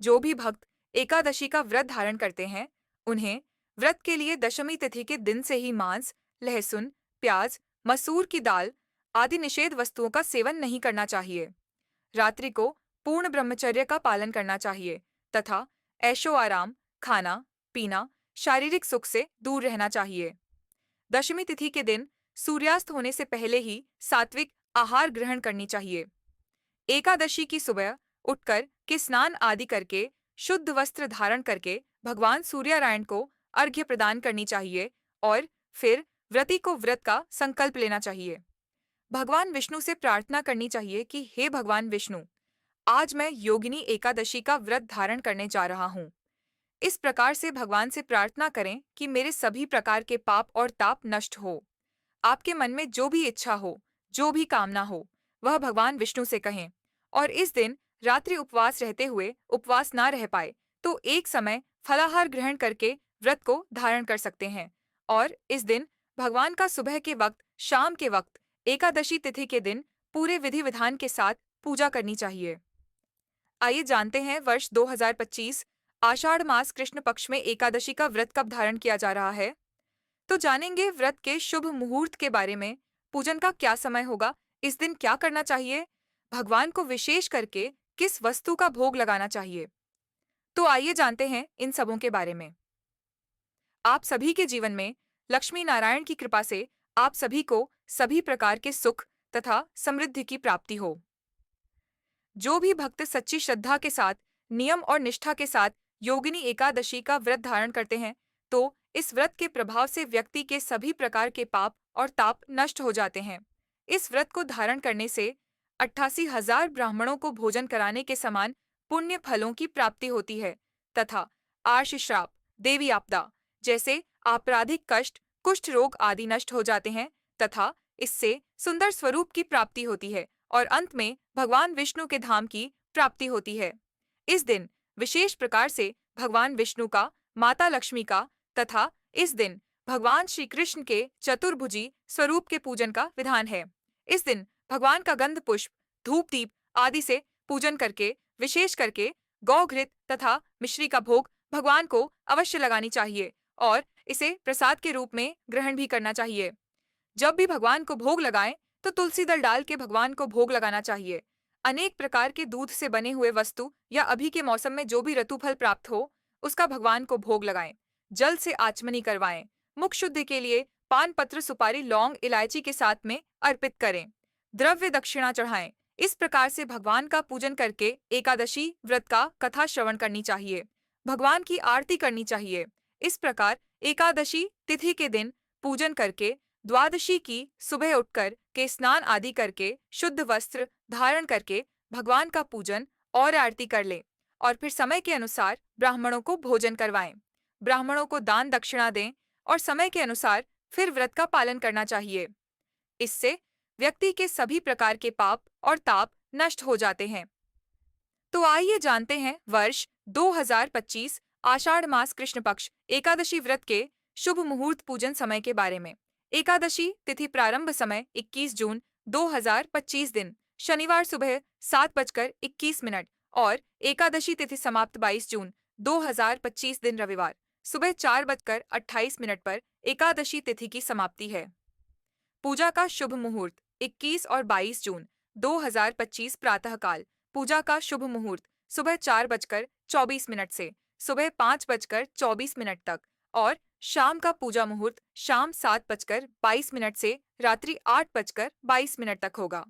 जो भी भक्त एकादशी का व्रत धारण करते हैं, उन्हें व्रत के लिए दशमी तिथि के दिन से ही मांस, लहसुन, प्याज, मसूर की दाल आदि निषेध वस्तुओं का सेवन नहीं करना चाहिए। रात्रि को पूर्ण ब्रह्मचर्य का पालन करना चाहिए तथा ऐशो आराम, खाना, पीना, शारीरिक सुख से दूर रहना चाहिए। दशमी तिथि के दिन सूर्यास्त होने से पहले ही सात्विक आहार ग्रहण करनी चाहिए। एकादशी की सुबह उठकर के स्नान आदि करके शुद्ध वस्त्र धारण करके भगवान सूर्यनारायण को अर्घ्य प्रदान करनी चाहिए और फिर व्रती को व्रत का संकल्प लेना चाहिए। भगवान विष्णु से प्रार्थना करनी चाहिए कि हे भगवान विष्णु, आज मैं योगिनी एकादशी का व्रत धारण करने जा रहा हूँ। इस प्रकार से भगवान से प्रार्थना करें कि मेरे सभी प्रकार के पाप और ताप नष्ट हो। आपके मन में जो भी इच्छा हो, जो भी कामना हो, वह भगवान विष्णु से कहें। और इस दिन रात्रि उपवास रहते हुए उपवास ना रह पाए तो एक समय फलाहार ग्रहण करके व्रत को धारण कर सकते हैं। और इस दिन भगवान का सुबह के वक्त, शाम के वक्त, एकादशी तिथि के दिन पूरे विधि विधान के साथ पूजा करनी चाहिए। आइए जानते हैं वर्ष 2025 आषाढ़ मास कृष्ण पक्ष में एकादशी का व्रत कब धारण किया जा रहा है। तो जानेंगे व्रत के शुभ मुहूर्त के बारे में। पूजन का क्या समय होगा, इस दिन क्या करना चाहिए, भगवान को विशेष करके किस वस्तु का भोग लगाना चाहिए। तो आइए जानते हैं इन सबों के बारे में। आप सभी के जीवन में लक्ष्मी नारायण की कृपा से आप सभी को सभी प्रकार के सुख तथा समृद्धि की प्राप्ति हो। जो भी भक्त सच्ची श्रद्धा के साथ, नियम और निष्ठा के साथ योगिनी एकादशी का व्रत धारण करते हैं, तो इस व्रत के प्रभाव से व्यक्ति के सभी प्रकार के पाप और ताप नष्ट हो जाते हैं। इस व्रत को धारण करने से 88,000 ब्राह्मणों को भोजन कराने के समान पुण्य फलों की प्राप्ति होती है तथा आर्ष श्राप, देवी आपदा जैसे आपराधिक कष्ट, कुष्ठ रोग आदि नष्ट हो जाते हैं तथा इससे सुंदर स्वरूप की प्राप्ति होती है और अंत में भगवान विष्णु के धाम की प्राप्ति होती है। इस दिन विशेष प्रकार से भगवान विष्णु का, माता लक्ष्मी का तथा इस दिन भगवान श्री कृष्ण के चतुर्भुजी स्वरूप के पूजन का विधान है। इस दिन भगवान का गंध पुष्प, धूप दीप आदि से पूजन करके विशेष करके गौ घृत तथा मिश्री का भोग भगवान को अवश्य लगानी चाहिए और इसे प्रसाद के रूप में ग्रहण भी करना चाहिए। जब भी भगवान को भोग लगाएं तो तुलसी दल डाल के भगवान को भोग लगाना चाहिए। अनेक प्रकार के दूध से बने हुए वस्तु या अभी के मौसम में जो भी ऋतुफल प्राप्त हो उसका भगवान को भोग लगाएं। जल से आचमनी करवाएं। मुख शुद्धि के लिए पान पत्र, सुपारी, लौंग, इलायची के साथ में अर्पित करें। द्रव्य दक्षिणा चढ़ाएं। इस प्रकार से भगवान का पूजन करके एकादशी व्रत का कथा श्रवण करनी चाहिए। भगवान की आरती करनी चाहिए। इस प्रकार एकादशी तिथि के दिन पूजन करके द्वादशी की सुबह उठकर के स्नान आदि करके शुद्ध वस्त्र धारण करके भगवान का पूजन और आरती कर लें और फिर समय के अनुसार ब्राह्मणों को भोजन करवाएं। ब्राह्मणों को दान दक्षिणा दें और समय के अनुसार फिर व्रत का पालन करना चाहिए। इससे व्यक्ति के सभी प्रकार के पाप और ताप नष्ट हो जाते हैं। तो आइए जानते हैं वर्ष 2025 आषाढ़ मास कृष्ण पक्ष एकादशी व्रत के शुभ मुहूर्त पूजन समय के बारे में। एकादशी तिथि प्रारंभ समय 21 जून 2025 दिन शनिवार सुबह 7:21 और एकादशी तिथि समाप्त 22 जून 2025 दिन रविवार सुबह 4:28 पर एकादशी तिथि की समाप्ति है। पूजा का शुभ मुहूर्त 21 और 22 जून 2025 प्रातःकाल। पूजा का शुभ मुहूर्त सुबह 4:24 से सुबह 5:24 तक और शाम का पूजा मुहूर्त शाम 7:22 से रात्रि 8:22 तक होगा।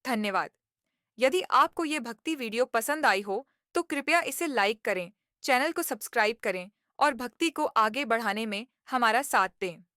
धन्यवाद। यदि आपको ये भक्ति वीडियो पसंद आई हो तो कृपया इसे लाइक करें, चैनल को सब्सक्राइब करें और भक्ति को आगे बढ़ाने में हमारा साथ दें।